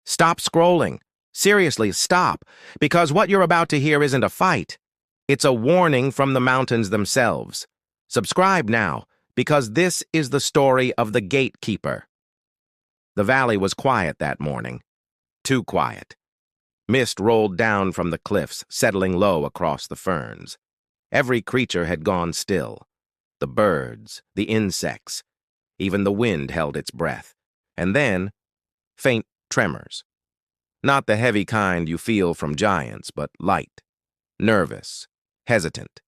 Stop scrolling. Seriously, stop, because what you're about to hear isn't a fight. It's a warning from the mountains themselves. Subscribe now, because this is the story of the gatekeeper. The valley was quiet that morning. Too quiet. Mist rolled down from the cliffs, settling low across the ferns. Every creature had gone still. The birds, the insects, even the wind held its breath. And then, faint tremors. Not the heavy kind you feel from giants, but light, nervous, hesitant.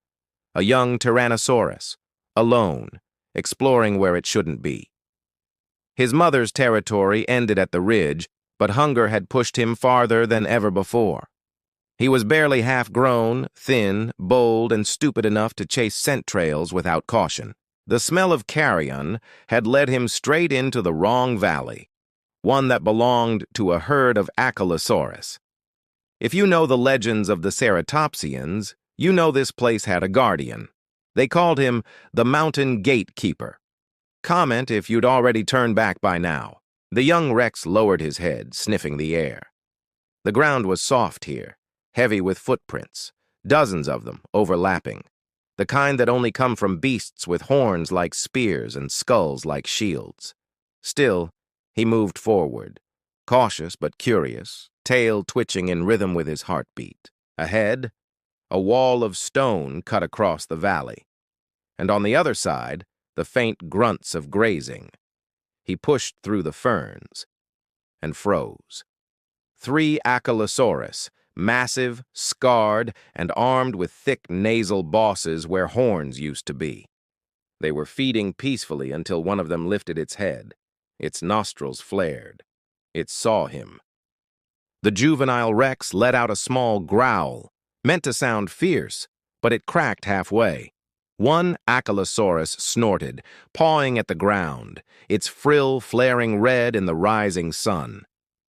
A young Tyrannosaurus, alone, exploring where it shouldn't be. His mother's territory ended at the ridge, but hunger had pushed him farther than ever before. He was barely half-grown, thin, bold, and stupid enough to chase scent trails without caution. The smell of carrion had led him straight into the wrong valley, one that belonged to a herd of Apatosaurus. If you know the legends of the Ceratopsians, you know this place had a guardian. They called him the Mountain Gatekeeper. Comment if you'd already turned back by now. The young Rex lowered his head, sniffing the air. The ground was soft here, heavy with footprints, dozens of them overlapping, the kind that only come from beasts with horns like spears and skulls like shields. Still, he moved forward, cautious but curious, tail twitching in rhythm with his heartbeat. Ahead, a wall of stone cut across the valley, and on the other side, the faint grunts of grazing. He pushed through the ferns and froze. 3 Apatosaurus, massive, scarred, and armed with thick nasal bosses where horns used to be. They were feeding peacefully until one of them lifted its head. Its nostrils flared. It saw him. The juvenile Rex let out a small growl, meant to sound fierce, but it cracked halfway. One Apatosaurus snorted, pawing at the ground, its frill flaring red in the rising sun.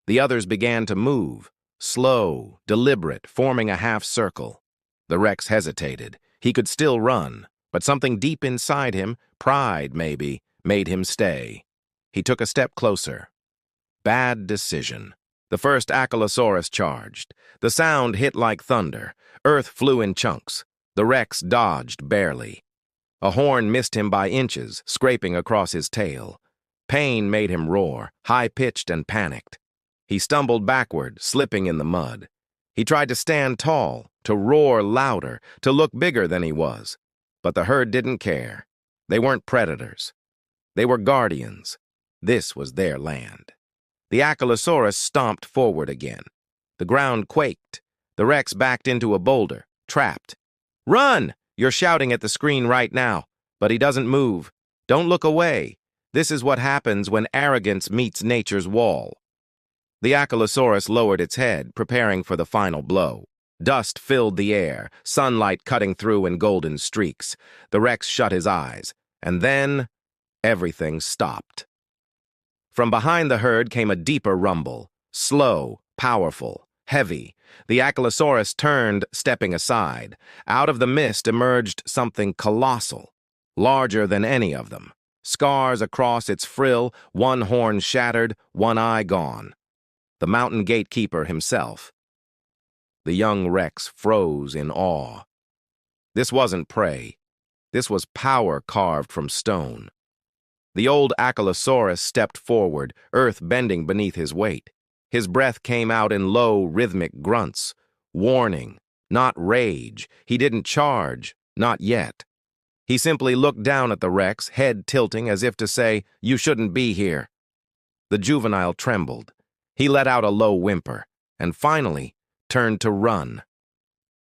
The others began to move, slow, deliberate, forming a half circle. The Rex hesitated. He could still run, but something deep inside him, pride maybe, made him stay. He took a step closer. Bad decision. The first Apatosaurus charged. The sound hit like thunder. Earth flew in chunks. The Rex dodged barely. A horn missed him by inches, scraping across his tail. Pain made him roar, high-pitched and panicked. He stumbled backward, slipping in the mud. He tried to stand tall, to roar louder, to look bigger than he was. But the herd didn't care. They weren't predators. They were guardians. This was their land. The Apatosaurus stomped forward again. The ground quaked. The Rex backed into a boulder, trapped. "Run!" You're shouting at the screen right now, but he doesn't move. Don't look away. This is what happens when arrogance meets nature's wall. The Apatosaurus lowered its head, preparing for the final blow. Dust filled the air, sunlight cutting through in golden streaks. The Rex shut his eyes, and then everything stopped. From behind the herd came a deeper rumble, slow, powerful, heavy. The Apatosaurus turned, stepping aside. Out of the mist emerged something colossal, larger than any of them. Scars across its frill, one horn shattered, one eye gone. The mountain gatekeeper himself. The young Rex froze in awe. This wasn't prey. This was power carved from stone. The old Apatosaurus stepped forward, earth bending beneath his weight. His breath came out in low, rhythmic grunts. Warning, not rage. He didn't charge, not yet. He simply looked down at the Rex, head tilting as if to say, "You shouldn't be here." The juvenile trembled. He let out a low whimper, and finally turned to run.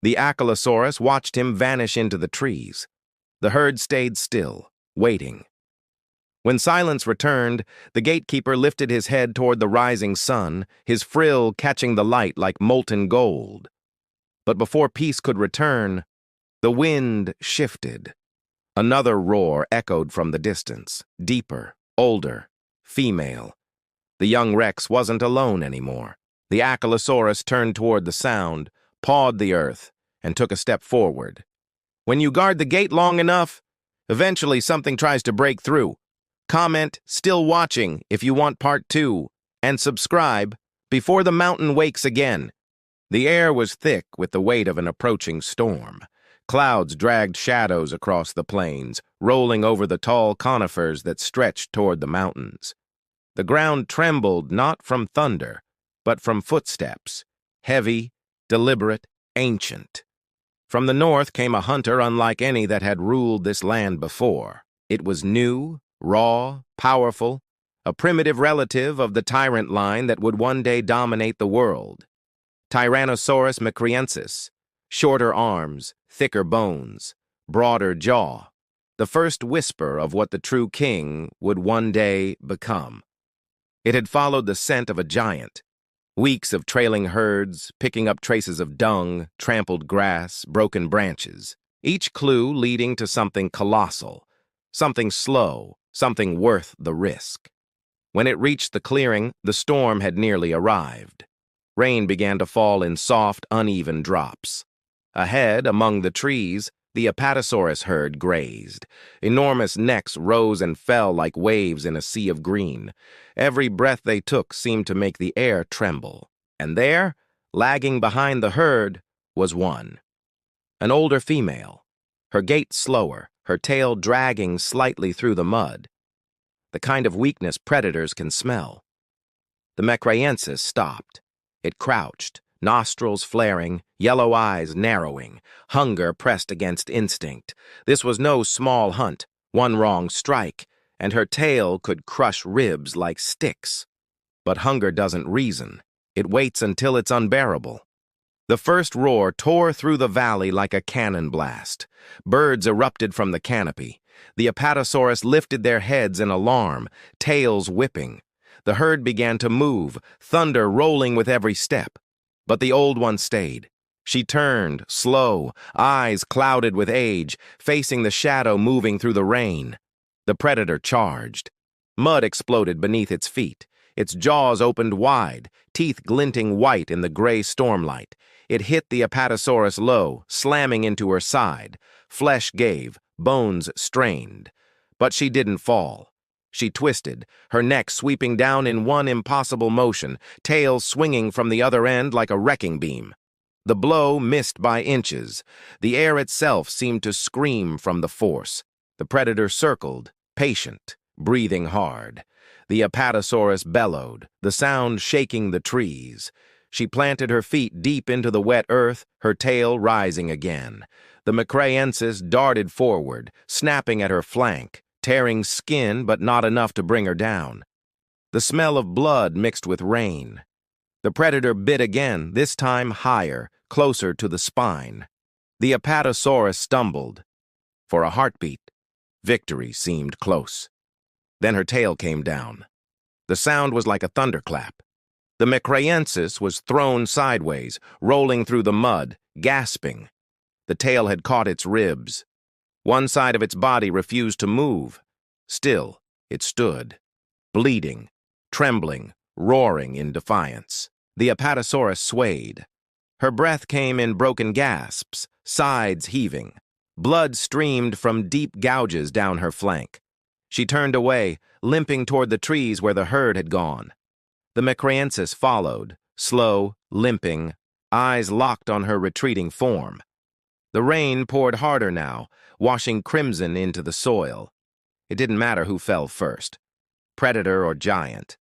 The Apatosaurus watched him vanish into the trees. The herd stayed still, waiting. When silence returned, the gatekeeper lifted his head toward the rising sun, his frill catching the light like molten gold. But before peace could return, the wind shifted. Another roar echoed from the distance, deeper, older, female. The young Rex wasn't alone anymore. The Apatosaurus turned toward the sound, pawed the earth, and took a step forward. When you guard the gate long enough, eventually something tries to break through. Comment "Still watching" if you want part 2, and subscribe before the mountain wakes again. The air was thick with the weight of an approaching storm. Clouds dragged shadows across the plains, rolling over the tall conifers that stretched toward the mountains. The ground trembled not from thunder, but from footsteps, heavy, deliberate, ancient. From the north came a hunter unlike any that had ruled this land before. It was new, raw, powerful, a primitive relative of the tyrant line that would one day dominate the world. Tyrannosaurus Mcraeensis, shorter arms, thicker bones, broader jaw, the first whisper of what the true king would one day become. It had followed the scent of a giant. Weeks of trailing herds, picking up traces of dung, trampled grass, broken branches, each clue leading to something colossal, something slow, something worth the risk. When it reached the clearing, the storm had nearly arrived. Rain began to fall in soft, uneven drops. Ahead, among the trees, the Apatosaurus herd grazed. Enormous necks rose and fell like waves in a sea of green. Every breath they took seemed to make the air tremble. And there, lagging behind the herd, was one. An older female, her gait slower, her tail dragging slightly through the mud. The kind of weakness predators can smell. The Mcraeensis stopped. It crouched, nostrils flaring, yellow eyes narrowing, hunger pressed against instinct. This was no small hunt, one wrong strike, and her tail could crush ribs like sticks. But hunger doesn't reason. It waits until it's unbearable. The first roar tore through the valley like a cannon blast. Birds erupted from the canopy. The Apatosaurus lifted their heads in alarm, tails whipping. The herd began to move, thunder rolling with every step. But the old one stayed. She turned, slow, eyes clouded with age, facing the shadow moving through the rain. The predator charged. Mud exploded beneath its feet. Its jaws opened wide, teeth glinting white in the gray stormlight. It hit the Apatosaurus low, slamming into her side. Flesh gave, bones strained. But she didn't fall. She twisted, her neck sweeping down in one impossible motion, tail swinging from the other end like a wrecking beam. The blow missed by inches. The air itself seemed to scream from the force. The predator circled, patient, breathing hard. The Apatosaurus bellowed, the sound shaking the trees. She planted her feet deep into the wet earth, her tail rising again. The Mcraeensis darted forward, snapping at her flank, tearing skin but not enough to bring her down. The smell of blood mixed with rain. The predator bit again, this time higher, closer to the spine. The Apatosaurus stumbled. For a heartbeat, victory seemed close. Then her tail came down. The sound was like a thunderclap. The Mcraeensis was thrown sideways, rolling through the mud, gasping. The tail had caught its ribs. One side of its body refused to move. Still, it stood, bleeding, trembling, roaring in defiance. The Apatosaurus swayed. Her breath came in broken gasps, sides heaving. Blood streamed from deep gouges down her flank. She turned away, limping toward the trees where the herd had gone. The Mcraeensis followed, slow, limping, eyes locked on her retreating form. The rain poured harder now, washing crimson into the soil. It didn't matter who fell first, predator or giant.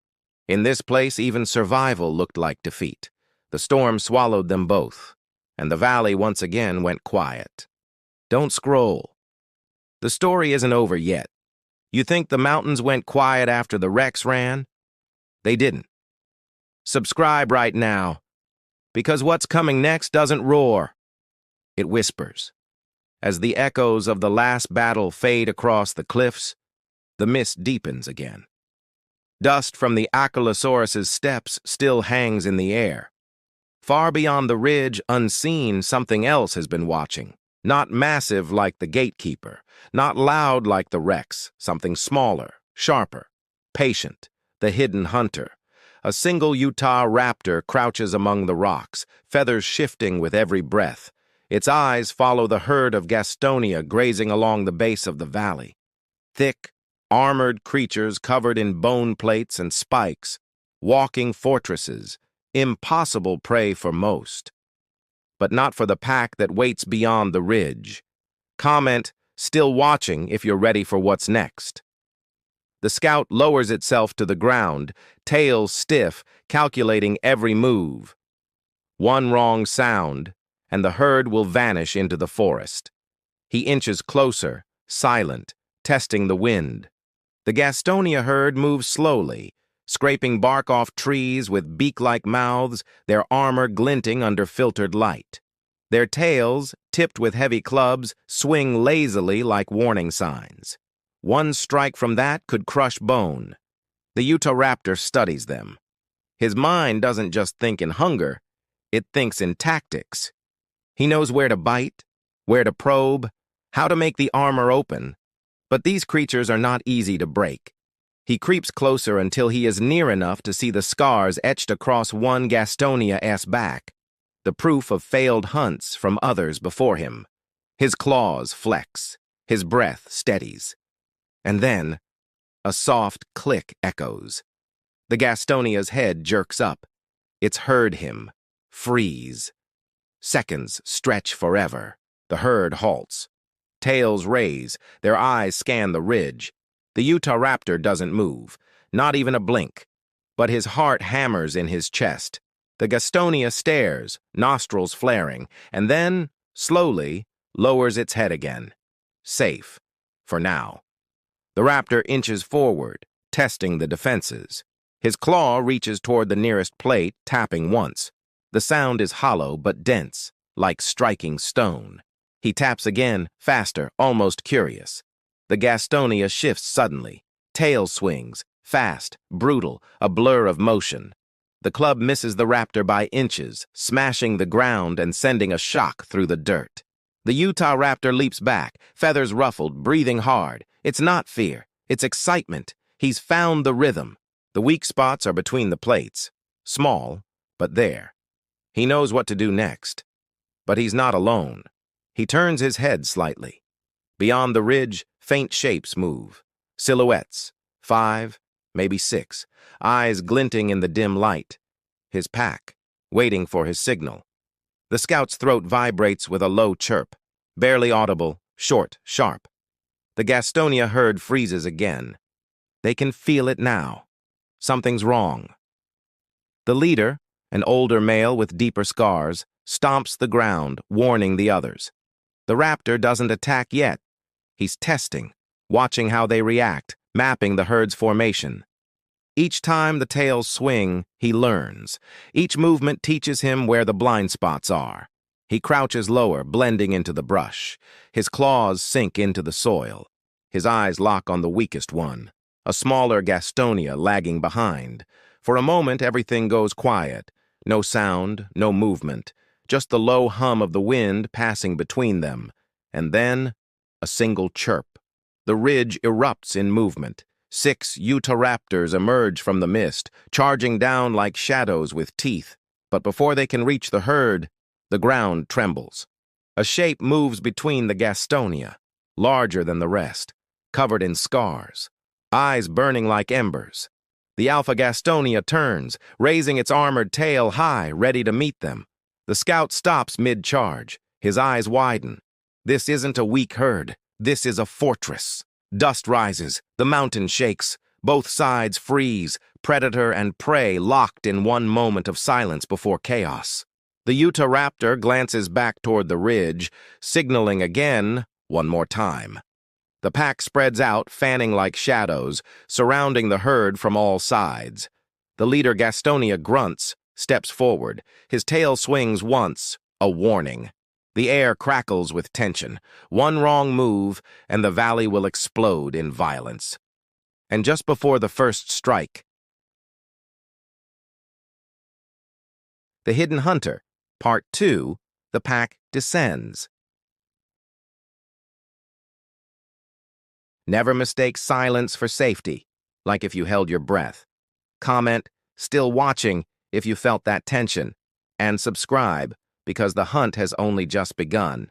In this place, even survival looked like defeat. The storm swallowed them both, and the valley once again went quiet. Don't scroll. The story isn't over yet. You think the mountains went quiet after the Rex ran? They didn't. Subscribe right now, because what's coming next doesn't roar. It whispers. As the echoes of the last battle fade across the cliffs, the mist deepens again. Dust from the Apatosaurus's steps still hangs in the air. Far beyond the ridge, unseen, something else has been watching. Not massive like the gatekeeper, not loud like the Rex, something smaller, sharper, patient, the hidden hunter. A single Utah raptor crouches among the rocks, feathers shifting with every breath. Its eyes follow the herd of Gastonia grazing along the base of the valley. Thick, armored creatures covered in bone plates and spikes, walking fortresses, impossible prey for most. But not for the pack that waits beyond the ridge. Comment, "Still watching," if you're ready for what's next. The scout lowers itself to the ground, tail stiff, calculating every move. One wrong sound, and the herd will vanish into the forest. He inches closer, silent, testing the wind. The Gastonia herd moves slowly, scraping bark off trees with beak-like mouths, their armor glinting under filtered light. Their tails, tipped with heavy clubs, swing lazily like warning signs. One strike from that could crush bone. The Utahraptor studies them. His mind doesn't just think in hunger, it thinks in tactics. He knows where to bite, where to probe, how to make the armor open. But these creatures are not easy to break. He creeps closer until he is near enough to see the scars etched across one Gastonia's back, the proof of failed hunts from others before him. His claws flex, his breath steadies. And then, a soft click echoes. The Gastonia's head jerks up. It's heard him. Freeze. Seconds stretch forever. The herd halts. Tails raise, their eyes scan the ridge. The Utahraptor doesn't move, not even a blink. But his heart hammers in his chest. The Gastonia stares, nostrils flaring, and then, slowly, lowers its head again. Safe. For now. The raptor inches forward, testing the defenses. His claw reaches toward the nearest plate, tapping once. The sound is hollow but dense, like striking stone. He taps again, faster, almost curious. The Gastonia shifts suddenly. Tail swings, fast, brutal, a blur of motion. The club misses the raptor by inches, smashing the ground and sending a shock through the dirt. The Utahraptor leaps back, feathers ruffled, breathing hard. It's not fear, it's excitement. He's found the rhythm. The weak spots are between the plates. Small, but there. He knows what to do next. But he's not alone. He turns his head slightly. Beyond the ridge, faint shapes move. Silhouettes, 5, maybe 6, eyes glinting in the dim light. His pack, waiting for his signal. The scout's throat vibrates with a low chirp, barely audible, short, sharp. The Gastonia herd freezes again. They can feel it now. Something's wrong. The leader, an older male with deeper scars, stomps the ground, warning the others. The raptor doesn't attack yet. He's testing, watching how they react, mapping the herd's formation. Each time the tails swing, he learns. Each movement teaches him where the blind spots are. He crouches lower, blending into the brush. His claws sink into the soil. His eyes lock on the weakest one, a smaller Gastonia lagging behind. For a moment, everything goes quiet. No sound, no movement. Just the low hum of the wind passing between them. And then, a single chirp. The ridge erupts in movement. 6 Utahraptors emerge from the mist, charging down like shadows with teeth. But before they can reach the herd, the ground trembles. A shape moves between the Gastonia, larger than the rest, covered in scars, eyes burning like embers. The Alpha Gastonia turns, raising its armored tail high, ready to meet them. The scout stops mid-charge. His eyes widen. This isn't a weak herd. This is a fortress. Dust rises. The mountain shakes. Both sides freeze, predator and prey locked in one moment of silence before chaos. The Utahraptor glances back toward the ridge, signaling again, one more time. The pack spreads out, fanning like shadows, surrounding the herd from all sides. The leader Gastonia grunts, steps forward. His tail swings once, a warning. The air crackles with tension. One wrong move, and the valley will explode in violence. And just before the first strike, The Hidden Hunter, Part 2, the pack descends. Never mistake silence for safety, like if you held your breath. Comment, "Still watching," if you felt that tension. And subscribe, because the hunt has only just begun.